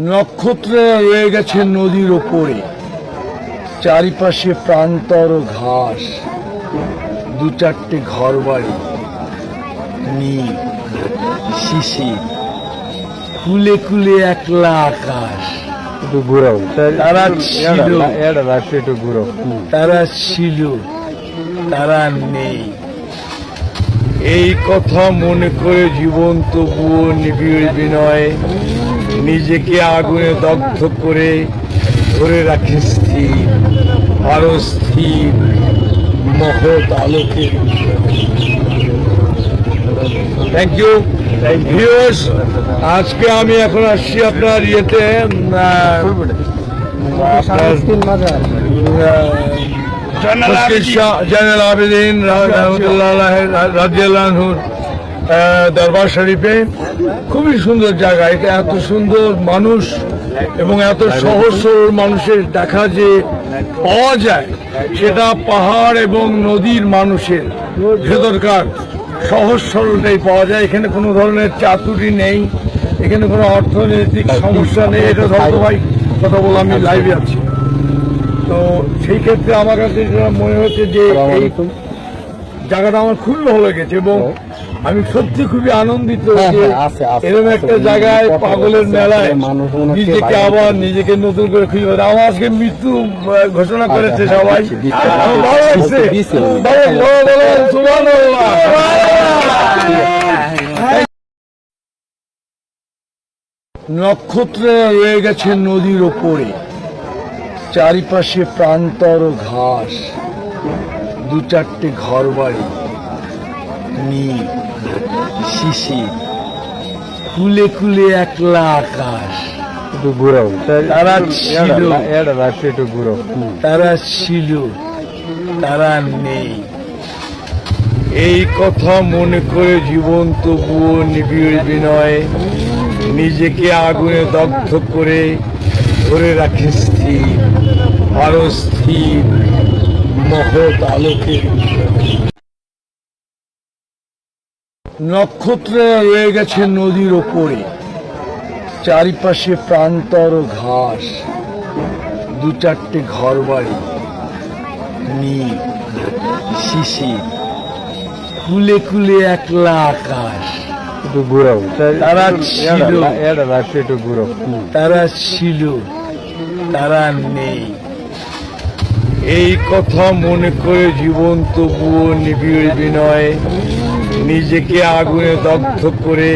নক্ষত্রে রয়ে গেছে নদীর ওপরে, চারিপাশে প্রান্তর ঘাস, দু চারটে ঘর বাড়ি, নীল শিশির, কুলে কুলে একলা আকাশ। একটু ঘুরাও তারা ছিল, একটু ঘুরাও। তারা ছিল, তারা নেই। এই কথা মনে করে জীবন তবুও নিবিড় বিনয় নিজেকে আগুনে দগ্ধ করে ধরে রাখে স্থির, আরো স্থির মহৎ আলোকে। Thank you viewers. আজকে আমি এখন আসছি আপনার ইয়েতে জয়নুল আবেদিন রাদিয়াল্লাহু আনহুর দরবার শরীফে। খুবই সুন্দর জায়গা এটা, এত সুন্দর মানুষ এবং এত সহজ সরল মানুষের দেখা যে পাওয়া যায়, সেটা পাহাড় এবং নদীর মানুষের ভেতরকার সহজ সরলটাই পাওয়া যায়। এখানে কোনো ধরনের চাতুরি নেই, এখানে কোনো অর্থনৈতিক সমস্যা নেই। এটা ধরো ভাই কথা বলে আমি লাইভে আছি, তো সেই ক্ষেত্রে আমার কাছে মনে হচ্ছে যে এই জায়গাটা আমার খুবই ভালো লেগেছে এবং আমি সত্যি খুবই আনন্দিত যে এরকম একটা জায়গায় পাগলের মেলায় নিজেকে আবার নিজেকে নতুন করে খুঁজে পাবে। আমার আজকে মৃত্যু ঘোষণা করেছে সবাই, আমার ভালো লাগছে। নক্ষত্রে রয়ে গেছে নদীর ওপরে, চারিপাশে প্রান্তর ঘাস, দু চারটে ঘর বাড়ি, নীল শিশির, কুলে কুলে একলা আকাশ। একটু ঘুরাও তারা ছিল, একটু ঘুরাও। তারা ছিল, তারা নেই। এই কথা মনে করে জীবন তবুও নিবিড় বিনয় নিজেকে আগুনে দগ্ধ করে ধরে রাখে স্থির, আরো স্থির মহৎ আলোকে। নক্ষত্রে রয়ে গেছে নদীর ওপরে, চারিপাশে প্রান্তর ঘাস, দু চারটে ঘর বাড়ি, নীল শিশির, কুলে কুলে একলা আকাশ। একটু ঘুরাও তারা ছিল, একটু ঘুরাও। তারা ছিল, তারা নেই। এই কথা মনে করে জীবন তবুও নিবিড় বিনয় নিজেকে আগুনে দগ্ধ করে